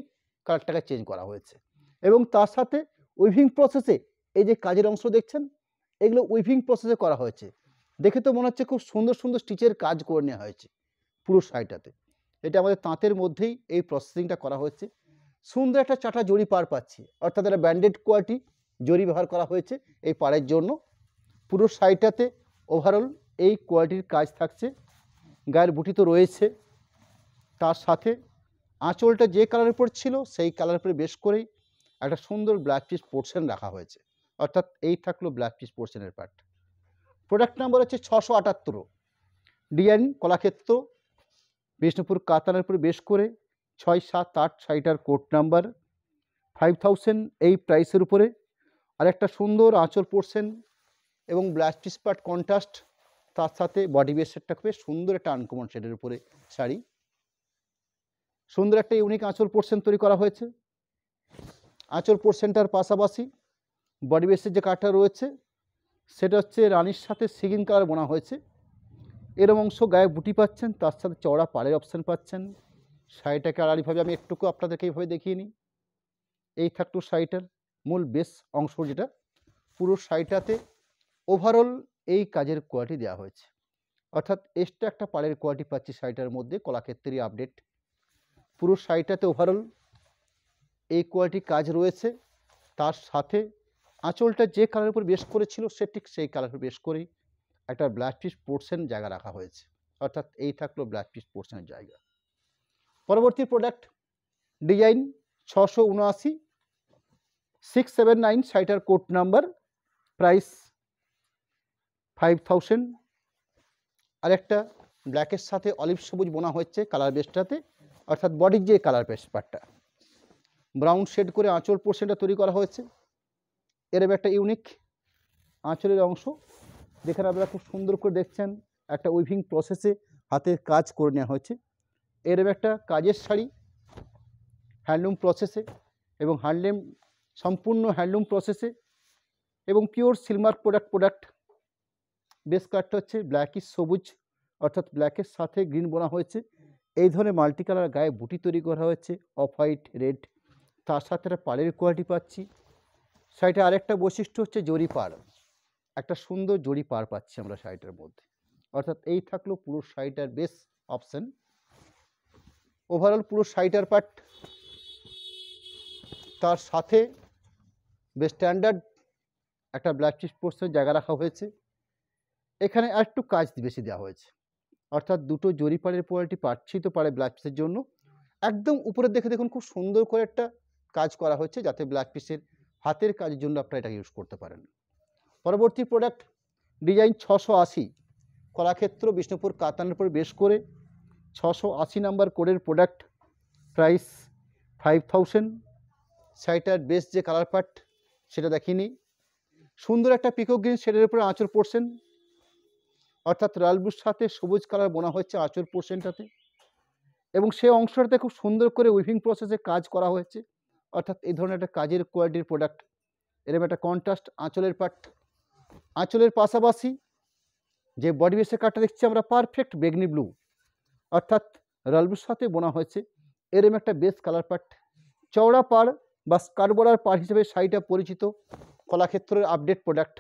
কালারটাকে চেঞ্জ করা হয়েছে। এবং তার সাথে উইভিং প্রসেসে এই যে কাজের অংশ দেখছেন, এগুলো উইভিং প্রসেসে করা হয়েছে। দেখে তো মনে হচ্ছে খুব সুন্দর সুন্দর স্টিচের কাজ করে নেওয়া হয়েছে পুরো শাড়িটাতে। এটা আমাদের তাঁতের মধ্যেই এই প্রসেসিংটা করা হয়েছে। সুন্দর একটা চাটা জরি পাড় পাচ্ছি, অর্থাৎ একটা ব্যান্ডেড কোয়ালিটি জরি ব্যবহার করা হয়েছে এই পাড়ের জন্য। পুরো শাড়িটাতে ওভারঅল এই কোয়ালিটির কাজ থাকছে। গায়ের বুটি তো রয়েছে, তার সাথে আঁচলটা যে কালারের উপর ছিল সেই কালারের উপরে বেশ করেই একটা সুন্দর ব্লাউজ পিস পোর্শন রাখা হয়েছে, অর্থাৎ এই থাকলো ব্লাউজ পিস পোর্শনের পার্ট। প্রোডাক্ট নাম্বার হচ্ছে 678, ডিজাইন কলাক্ষেত্র বিষ্ণুপুর কাতানের উপরে বেশ করে 6, 7, 8 শাড়িটার কোড নাম্বার 5000 এই প্রাইসের উপরে। আর একটা সুন্দর আঁচল পোর্শন এবং ব্লাউজ পিস পার্ট কন্ট্রাস্ট, তার সাথে বডি বেসেরটা বেশ সুন্দর একটা আনকমন শেডের উপরে শাড়ি। সুন্দর একটা ইউনিক আঁচল পোর্শন তৈরি করা হয়েছে। আঁচল পোর্শনটার পাশাপাশি বডি বেসের যে কাঠটা রয়েছে সেটা হচ্ছে রানির সাথে সিগিন কালার বোনা হয়েছে। এরম অংশ গায়ে বুটি পাচ্ছেন, তার সাথে চওড়া পাড়ের অপশান পাচ্ছেন। শাড়িটাকে আড়াআড়িভাবে আমি একটুকু আপনাদেরকে এইভাবে দেখিয়ে নিই। এই থাকলো শাড়িটার মূল বেস অংশ, যেটা পুরো শাড়িটাতে ওভারঅল এই কাজের কোয়ালিটি দেওয়া হয়েছে, অর্থাৎ এক্সট্রা একটা পাড়ের কোয়ালিটি পাচ্ছি শাড়িটার মধ্যে। কলাক্ষেত্রেরই আপডেট। পুরো শাড়িটাতে ওভারঅল এই কোয়ালিটি কাজ রয়েছে, তার সাথে আঁচলটা যে কালারের উপর বেশ করেছিল সে ঠিক সেই কালারের উপর বেশ করেই একটা ব্লাউজ পিস পোর্শন জায়গা রাখা হয়েছে, অর্থাৎ এই থাকলো ব্লাউজ পিস পোর্শনের জায়গা। পরবর্তী প্রোডাক্ট ডিজাইন 679, 679 শাড়িটার কোড নাম্বার, প্রাইস 5000। আর একটা ব্ল্যাকের সাথে অলিভ সবুজ বোনা হচ্ছে কালার বেসটাতে, অর্থাৎ বডির যে কালার বেস পার্টটা ব্রাউন শেড করে আঁচল পোর্শনটা তৈরি করা হয়েছে। এরম একটা ইউনিক আঁচলের অংশ, যেখানে আপনারা খুব সুন্দর করে দেখছেন একটা উইভিং প্রসেসে হাতের কাজ করে নেওয়া হয়েছে। এরম একটা কাজের শাড়ি হ্যান্ডলুম প্রসেসে, এবং হ্যান্ডলুম সম্পূর্ণ হ্যান্ডলুম প্রসেসে এবং পিওর সিলমার্ক প্রোডাক্ট। বেস কালারটা হচ্ছে ব্ল্যাকিশ সবুজ, অর্থাৎ ব্ল্যাকের সাথে গ্রিন বোনা হয়েছে। এই ধরনের মাল্টি কালার গায়ে বুটি তৈরি করা হয়েছে, অফ হোয়াইট, রেড, তার সাথে একটা পাড়ের কোয়ালিটি পাচ্ছি। শাড়িটা আরেকটা বৈশিষ্ট্য হচ্ছে জরি পাড়, একটা সুন্দর জরি পাড় পাচ্ছি আমরা শাড়িটার মধ্যে, অর্থাৎ এই থাকলো পুরো শাড়িটার বেস অপশান। ওভারঅল পুরো শাড়িটার পার্ট, তার সাথে বেশ স্ট্যান্ডার্ড একটা ব্লাউজ পিস পোর্শনের জায়গা রাখা হয়েছে। এখানে আরেকটু কাজ বেশি দেওয়া হয়েছে, অর্থাৎ দুটো জরি পাড়ের কোয়ালিটি পাচ্ছি তো পাড়ে ব্লাউজ পিসের জন্য। একদম উপরের দেখে দেখুন খুব সুন্দর করে একটা কাজ করা হচ্ছে, যাতে ব্লাউজ পিসের হাতের কাজের জন্য আপনারা এটাকে ইউজ করতে পারেন। পরবর্তী প্রোডাক্ট ডিজাইন 680, কলাক্ষেত্র বিষ্ণুপুর কাতানের উপর বেশ করে 680 নাম্বার কোডের প্রোডাক্ট, প্রাইস 5000। শাড়িটার বেস যে কালার পার্ট সেটা দেখিনি। সুন্দর একটা পিকক গ্রিন শেডের উপরে আঁচল পোর্শন, অর্থাৎ রয়্যাল ব্লুর সাথে সবুজ কালার বোনা হচ্ছে আঁচল পোর্শনটাতে, এবং সেই অংশটাতে খুব সুন্দর করে উইভিং প্রসেসে কাজ করা হয়েছে, অর্থাৎ এই ধরনের একটা কাজের কোয়ালিটির প্রোডাক্ট। এরকম একটা কন্ট্রাস্ট আঁচলের পার্ট। আঁচলের পাশাপাশি যে বডি বেসের কাটটা দেখছি আমরা পারফেক্ট বেগনি ব্লু, অর্থাৎ রয়্যাল ব্লুর সাথে বোনা হয়েছে। এরকম একটা বেস কালার পার্ট। চওড়া পাড় বা স্কার্বোরার পাড় হিসেবে শাড়িটা পরিচিত, কলাক্ষেত্রের আপডেট প্রোডাক্ট।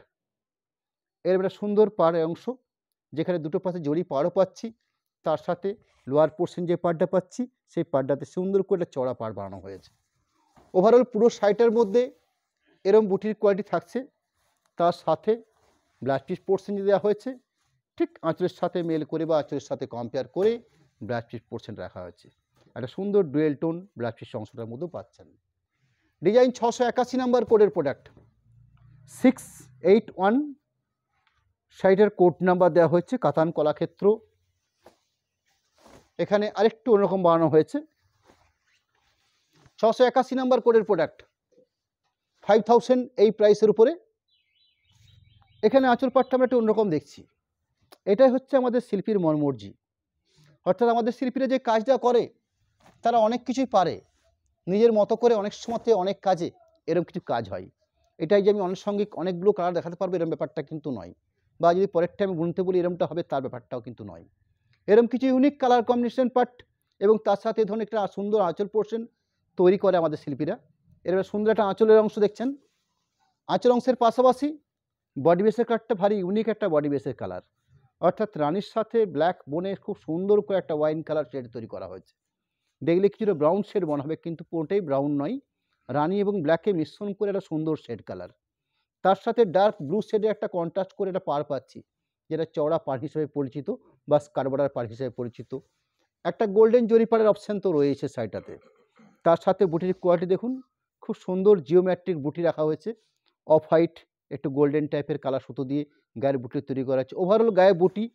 এরকম একটা সুন্দর পাড়ের অংশ, যেখানে দুটো পাশে জড়ি পাড়ও পাচ্ছি, তার সাথে লোয়ার পোর্শন যে পাড়টা পাচ্ছি সেই পাড়টাতে সুন্দর করে একটা চওড়া পাড় বানানো হয়েছে। ওভারঅল পুরো শাড়িটার মধ্যে এরম বুটির কোয়ালিটি থাকছে, তার সাথে ব্লাউজ পিস পোর্শন দেওয়া হয়েছে, ঠিক আঁচলের সাথে মেল করে বা আঁচলের সাথে কম্পেয়ার করে ব্লাউজ পিস পোর্শন রাখা হয়েছে। একটা সুন্দর ডুয়েল টোন ব্লাউজ পিস অংশটার মধ্যেও পাচ্ছেন। ডিজাইন 681 নাম্বার কোডের প্রোডাক্ট, 681 শাড়িটার কোড নাম্বার দেওয়া হয়েছে কাতান কলাক্ষেত্র। এখানে আরেকটু অন্যরকম বানানো হয়েছে। 681 নাম্বার কোডের প্রোডাক্ট, 5000 এই প্রাইসের উপরে। এখানে আঁচল পাটটা আমরা একটু অন্যরকম দেখছি। এটাই হচ্ছে আমাদের শিল্পীর মর্মর্জি, অর্থাৎ আমাদের শিল্পীরা যে কাজটা করে তারা অনেক কিছুই পারে, নিজের মতো করে অনেক সময়তে অনেক কাজে এরকম কিছু কাজ হয়। এটাই যে আমি আনুষঙ্গিক অনেকগুলো কালার দেখাতে পারবো এরকম ব্যাপারটা কিন্তু নয়, বা যদি পরের টাইমে গুনতে বলি এরকমটা হবে তার ব্যাপারটাও কিন্তু নয়। এরকম কিছু ইউনিক কালার কম্বিনেশন পার্ট এবং তার সাথে ধরুন একটা সুন্দর আঁচল পোর্শন তৈরি করে আমাদের শিল্পীরা। এরকম সুন্দর একটা আঁচলের অংশ দেখছেন। আঁচল অংশের পাশাপাশি বডি বেসের কালারটা ভারী ইউনিক একটা বডি বেসের কালার, অর্থাৎ রানির সাথে ব্ল্যাক বোনে খুব সুন্দর করে একটা ওয়াইন কালার শেড তৈরি করা হয়েছে। দেখলে কিছুটা ব্রাউন শেড মনে হবে, কিন্তু পুরোটাই ব্রাউন নয়, রানি এবং ব্ল্যাকে মিশ্রণ করে একটা সুন্দর শেড কালার। তার সাথে ডার্ক ব্লু শেডের একটা কন্ট্রাস্ট করে একটা পাড় পাচ্ছি, যেটা চওড়া পাড় হিসেবে পরিচিত বা স্কারবার্ডার পাড় হিসেবে পরিচিত। একটা গোল্ডেন জরি পাড়ের অপশান তো রয়েছে শাড়িটাতে। তার সাথে বুটির কোয়ালিটি দেখুন, খুব সুন্দর জিওমেট্রিক বুটি রাখা হয়েছে, অফ হোয়াইট একটু গোল্ডেন টাইপের কালার সুতো দিয়ে গায়ের বুটি তৈরি করা হচ্ছে। ওভারঅল গায়ে বুটি,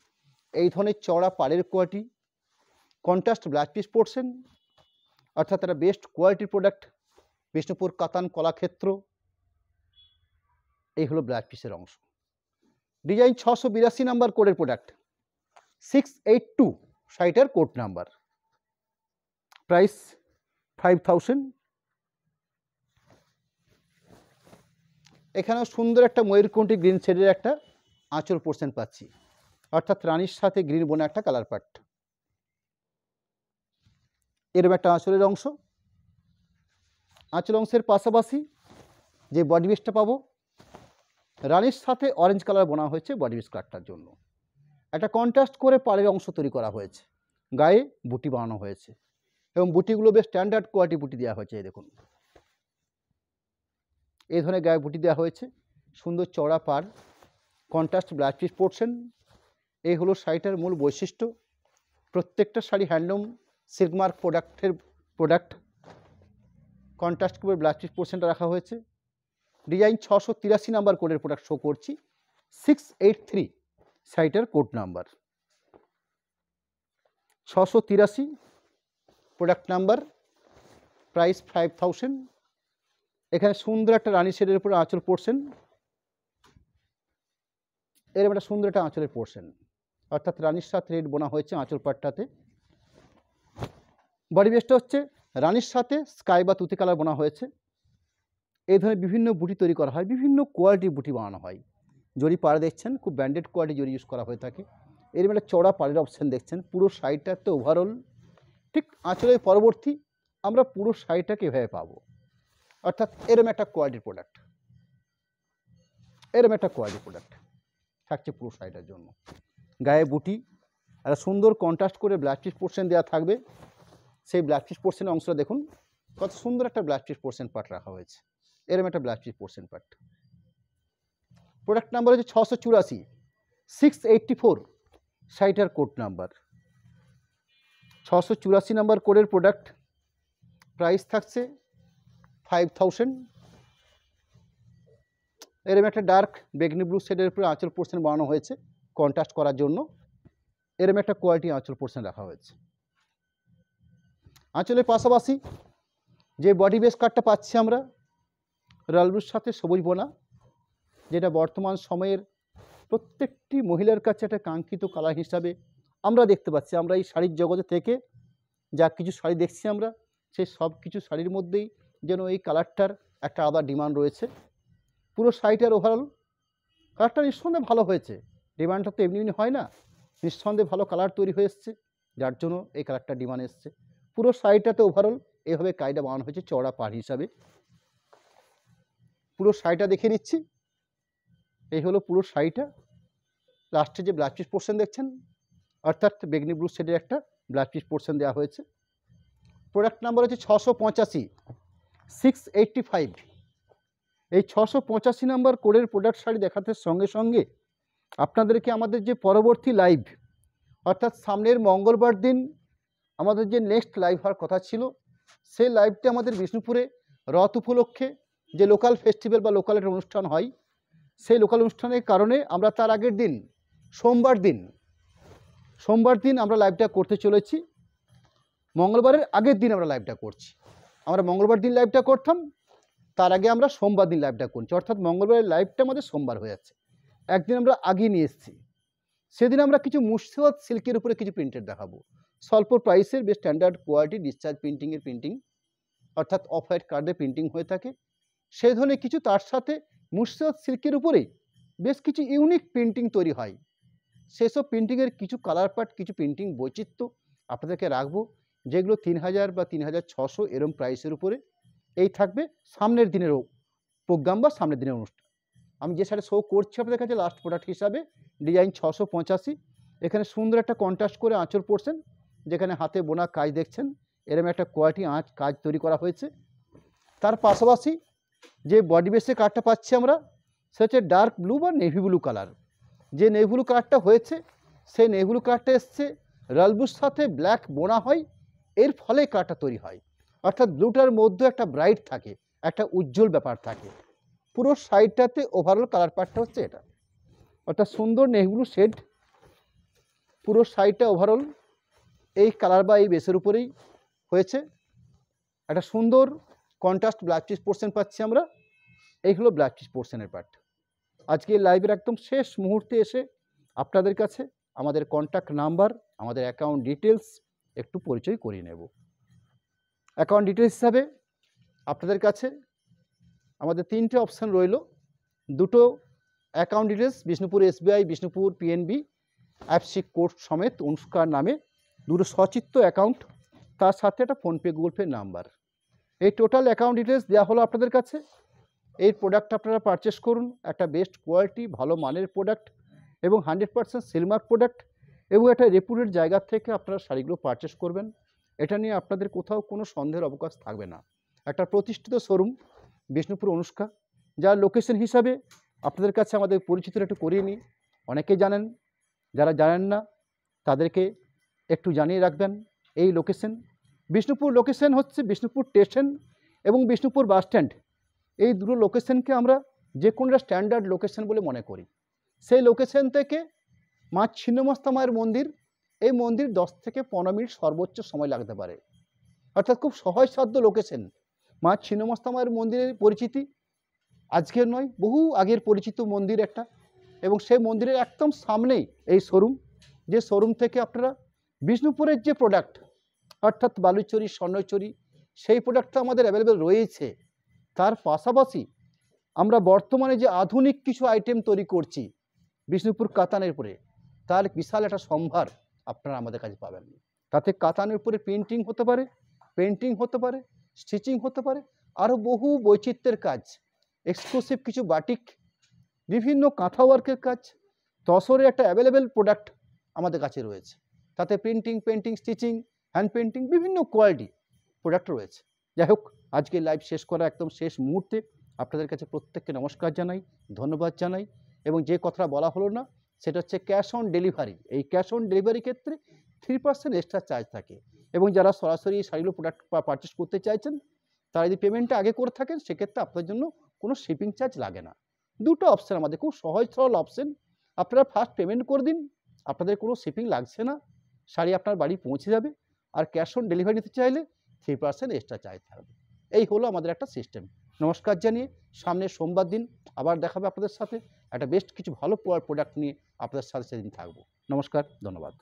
এই ধরনের চওড়া পাড়ের quality, contrast blouse piece portion, অর্থাৎ একটা বেস্ট কোয়ালিটির প্রোডাক্ট বিষ্ণুপুর কাতান কলাক্ষেত্র। এই হলো ব্লাউজ পিসের অংশ। ডিজাইন 682 নাম্বার কোডের প্রোডাক্ট, 682 শাড়িটার কোড নাম্বার, প্রাইস 5000। এখানেও সুন্দর একটা ময়ূরকণ্ঠী গ্রিন শেডের একটা আঁচল পোর্শন পাচ্ছি, অর্থাৎ রানীর সাথে গ্রিন বোনা একটা কালার পার্ট। এরকম একটা আঁচলের অংশ। আঁচল অংশের পাশাপাশি যে বডি বেসটা পাবো, রানীর সাথে অরেঞ্জ কালার বোনা হয়েছে বডি বেস কাটটার জন্য। একটা কন্ট্রাস্ট করে পাড়ের অংশ তৈরি করা হয়েছে, গায়ে বুটি বানানো হয়েছে এবং বুটিগুলো বেশ স্ট্যান্ডার্ড কোয়ালিটি বুটি দেওয়া হয়েছে। এই দেখুন, এই ধরনের গায়ে বুটি দেওয়া হয়েছে, সুন্দর চওড়া পাড়, কন্ট্রাস্ট ব্লাউজ পিস পোর্শন। এই হলো শাড়িটার মূল বৈশিষ্ট্য। প্রত্যেকটা sari handloom Silk Mark product. Contrast করে ব্লাউজ পিস পোর্শনটা রাখা হয়েছে। ডিজাইন 683 নাম্বার কোডের প্রোডাক্ট শো করছি, 683 শাড়িটার code number, 683 product number, price 5000। এখানে সুন্দর একটা রানী শেডের উপরে আঁচল পোর্শন, এরকম একটা সুন্দর একটা আঁচলের পোর্শন, অর্থাৎ রানীর সাথে রেড বোনা হয়েছে আঁচল পাটটাতে। বডি বেসটা হচ্ছে রানীর সাথে স্কাই বা তুতি কালার বোনা হয়েছে। এই ধরনের বিভিন্ন বুটি তৈরি করা হয়, বিভিন্ন কোয়ালিটির বুটি বানানো হয়। জরি পাড় দেখছেন, খুব ব্র্যান্ডেড কোয়ালিটি জরি ইউজ করা হয়ে থাকে। এরকম একটা চড়া পাড়ের অপশান দেখছেন। পুরো শাড়িটাতে ওভারঅল ঠিক আঁচলের পরবর্তী আমরা পুরো শাড়িটাকে এভাবে পাবো, অর্থাৎ এরকম একটা কোয়ালিটির প্রোডাক্ট, এরকম একটা কোয়ালিটির প্রোডাক্ট থাকছে পুরো শাড়িটার জন্য। গায়ে বুটি, একটা সুন্দর কন্ট্রাস্ট করে ব্লাউজ পিস পোর্শন দেওয়া থাকবে। সেই ব্লাউজ পিস পোর্শনের অংশটা দেখুন, কত সুন্দর একটা ব্লাউজ পিস পোর্শন পার্ট রাখা হয়েছে, এরকম একটা blouse piece portion part. Product number হচ্ছে 684, 684 শাড়িটার কোড নাম্বার, 684 নাম্বার কোডের প্রোডাক্ট। প্রাইস থাকছে 5000। এরকম একটা ডার্ক বেগনি ব্লু শেডের উপরে আঁচল পোর্শন বানানো হয়েছে কন্ট্রাস্ট করার জন্য। এরকম একটা কোয়ালিটি আঁচল পোর্শন রাখা হয়েছে। আঁচলের পাশাপাশি যে বডি বেস কাটটা পাচ্ছি আমরা, রয়্যাল ব্লুর সাথে সবুজ বোনা, যেটা বর্তমান সময়ের প্রত্যেকটি মহিলার কাছে একটা কাঙ্ক্ষিত কালার হিসাবে আমরা দেখতে পাচ্ছি। আমরা এই শাড়ির জগতে থেকে যা কিছু শাড়ি দেখছি আমরা, সেই সব কিছু শাড়ির মধ্যেই যেন এই কালারটার একটা আলাদা ডিমান্ড রয়েছে। পুরো শাড়িটার ওভারঅল কালারটা নিঃসন্দেহে ভালো হয়েছে, ডিমান্ডটা তো এমনি এমনি হয় না, নিঃসন্দেহে ভালো কালার তৈরি হয়ে এসছে, যার জন্য এই কালারটা ডিমান্ড এসছে। পুরো শাড়িটাতে ওভারঅল এভাবে কাজটা বানানো হয়েছে চওড়া পাড় হিসাবে। পুরো শাড়িটা দেখে নিচ্ছি, এই হলো পুরো শাড়িটা। লাস্টে যে ব্লাউজ পিস পোর্শন দেখছেন, অর্থাৎ বেগনি ব্লু শেডের একটা ব্লাউজ পিস পোর্শন দেওয়া হয়েছে। প্রোডাক্ট নাম্বার হচ্ছে 685, 685। এই 685 নাম্বার কোডের প্রোডাক্ট শাড়ি দেখাতে সঙ্গে সঙ্গে আপনাদেরকে আমাদের যে পরবর্তী লাইভ, অর্থাৎ সামনের মঙ্গলবার দিন আমাদের যে নেক্সট লাইভ হওয়ার কথা ছিল, সেই লাইভটা আমাদের বিষ্ণুপুরে রথ উপলক্ষে যে লোকাল ফেস্টিভ্যাল বা লোকাল একটা অনুষ্ঠান হয়, সেই লোকাল অনুষ্ঠানের কারণে আমরা তার আগের দিন সোমবার দিন আমরা লাইভটা করতে চলেছি। মঙ্গলবারের আগের দিন আমরা লাইভটা করছি। আমরা মঙ্গলবার দিন লাইভটা করতাম, তার আগে আমরা সোমবার দিন লাইভটা করছি, অর্থাৎ মঙ্গলবারের লাইভটা আমাদের সোমবার হয়ে যাচ্ছে, একদিন আমরা আগিয়ে নিয়ে এসেছি। সেদিন আমরা কিছু মুর্শিদাবাদ সিল্কের উপরে কিছু প্রিন্টেড দেখাবো, স্বল্প প্রাইসের বেশ স্ট্যান্ডার্ড কোয়ালিটি ডিসচার্জ প্রিন্টিংয়ের প্রিন্টিং, অর্থাৎ অফ হোয়াইট কার্ডে প্রিন্টিং হয়ে থাকে সেই ধরনের কিছু। তার সাথে মুর্শিদাবাদ সিল্কের উপরেই বেশ কিছু ইউনিক প্রিন্টিং তৈরি হয়, সেসব প্রিন্টিংয়ের কিছু কালার পার্ট, কিছু প্রিন্টিং বৈচিত্র্য আপনাদেরকে রাখবো, যেগুলো 3000 বা 3600 এরম প্রাইসের উপরে। এই থাকবে সামনের দিনের প্রোগ্রাম বা সামনের দিনের অনুষ্ঠান। আমি যে শাড়ি শো করছি আপনাদের কাছে লাস্ট প্রোডাক্ট হিসাবে, ডিজাইন 685। এখানে সুন্দর একটা কন্ট্রাস্ট করে আঁচল পোর্শন, যেখানে হাতে বোনা কাজ দেখছেন, এরম একটা কোয়ালিটি কাজ তৈরি করা হয়েছে। তার পাশাপাশি যে বডি বেসের কার্ডটা পাচ্ছি আমরা, সে হচ্ছে ডার্ক ব্লু বা নেভি ব্লু কালার। যে নেভি ব্লু কালারটা হয়েছে সেই নেভি ব্লু কালারটা এসছে রালবুর সাথে ব্ল্যাক বোনা হয়, এর ফলে কালারটা তৈরি হয়। অর্থাৎ ব্লুটার মধ্যে একটা ব্রাইট থাকে, একটা উজ্জ্বল ব্যাপার থাকে। পুরো সাইডটাতে ওভারঅল কালার পার্টটা হচ্ছে এটা, অর্থাৎ সুন্দর নেভি ব্লু শেড পুরো সাইডটা ওভারঅল এই কালার বা এই বেসের উপরেই হয়েছে। একটা সুন্দর কন্ট্রাস্ট ব্ল্যাক চিজ পোর্শন পাচ্ছি আমরা। এই হলো ব্ল্যাক চিজ পোর্শনের পার্ট। আজকে লাইভের একদম শেষ মুহূর্তে এসে আপনাদের কাছে আমাদের কন্ট্যাক্ট নাম্বার, আমাদের অ্যাকাউন্ট ডিটেলস একটু পরিচয় করিয়ে নেব। অ্যাকাউন্ট ডিটেলস হিসাবে আপনাদের কাছে আমাদের 3টে অপশান রইল। দুটো account details Bishnupur SBI, Bishnupur PNB, IFSC code সমেত অনুষ্কার নামে দুটো সচিত্র অ্যাকাউন্ট, তার সাথে একটা ফোনপে গুগল পে নাম্বার। এই টোটাল অ্যাকাউন্ট ডিটেলস দেওয়া হলো আপনাদের কাছে। এই প্রোডাক্ট আপনারা পারচেস করুন, একটা বেস্ট কোয়ালিটি ভালো মানের প্রোডাক্ট এবং 100% সিলমার্ক প্রোডাক্ট এবং একটা রেপুটেড জায়গা থেকে আপনারা শাড়িগুলো পারচেস করবেন। এটা নিয়ে আপনাদের কোথাও কোনো সন্দেহের অবকাশ থাকবে না। একটা প্রতিষ্ঠিত শোরুম বিষ্ণুপুর অনুষ্কা, যার লোকেশন হিসাবে আপনাদের কাছে আমাদের পরিচিতরা একটু করিয়ে নিই। অনেকেই জানেন, যারা জানেন না তাদেরকে একটু জানিয়ে রাখবেন। এই লোকেশন বিষ্ণুপুর লোকেশন হচ্ছে বিষ্ণুপুর স্টেশন এবং বিষ্ণুপুর বাস স্ট্যান্ড, এই দুটো লোকেশনকে আমরা যে কোনো স্ট্যান্ডার্ড লোকেশন বলে মনে করি। সেই লোকেশন থেকে মা ছিন্নমস্তা মায়ের মন্দির, এই মন্দির 10 থেকে 15 মিনিট সর্বোচ্চ সময় লাগতে পারে। অর্থাৎ খুব সহজসাধ্য লোকেশন। মা ছিন্নমস্তা মায়ের মন্দিরের পরিচিতি আজকের নয়, বহু আগের পরিচিত মন্দির একটা, এবং সেই মন্দিরের একদম সামনেই এই শোরুম। যে শোরুম থেকে আপনারা বিষ্ণুপুরের যে প্রোডাক্ট অর্থাৎ বালুচরি, স্বর্ণচরি, সেই প্রোডাক্টটা আমাদের অ্যাভেলেবেল রয়েছে। তার পাশাপাশি আমরা বর্তমানে যে আধুনিক কিছু আইটেম তৈরি করছি বিষ্ণুপুর কাতানের উপরে, তার বিশাল একটা সম্ভার আপনারা আমাদের কাছে পাবেন। তাতে কাতানের উপরে প্রিন্টিং হতে পারে, পেন্টিং হতে পারে, স্টিচিং হতে পারে, আরও বহু বৈচিত্র্যের কাজ, এক্সক্লুসিভ কিছু বাটিক, বিভিন্ন কাঁথা ওয়ার্কের কাজ, তসরের একটা অ্যাভেলেবেল প্রোডাক্ট আমাদের কাছে রয়েছে। তাতে printing, painting, stitching, hand painting, বিভিন্ন কোয়ালিটি প্রোডাক্ট রয়েছে। যাই হোক, আজকে লাইভ শেষ করা একদম শেষ মুহূর্তে আপনাদের কাছে প্রত্যেককে নমস্কার জানাই, ধন্যবাদ জানাই। এবং যে কথাটা বলা হলো না সেটা হচ্ছে ক্যাশ অন ডেলিভারি। এই ক্যাশ অন ডেলিভারি ক্ষেত্রে 3% এক্সট্রা চার্জ থাকে, এবং যারা সরাসরি শাড়িগুলো প্রোডাক্ট পারচেস করতে চাইছেন তারা যদি পেমেন্টটা আগে করে থাকেন সেক্ষেত্রে আপনাদের জন্য কোনো শিপিং চার্জ লাগে না। দুটো অপশান আমাদের, খুব সহজ সরল অপশান। আপনারা ফার্স্ট পেমেন্ট করে দিন, আপনাদের কোনো শিপিং লাগছে না, শাড়ি আপনার বাড়ি পৌঁছে যাবে। আর ক্যাশ অন ডেলিভারি নিতে চাইলে 3% এক্সট্রা চার্জ থাকবে। এই হলো আমাদের একটা সিস্টেম। নমস্কার জানিয়ে সামনের সোমবার দিন আবার দেখাবে আপনাদের সাথে একটা বেস্ট কিছু ভালো প্রোডাক্ট নিয়ে আপনাদের সাথে সেদিন থাকবো। নমস্কার, ধন্যবাদ।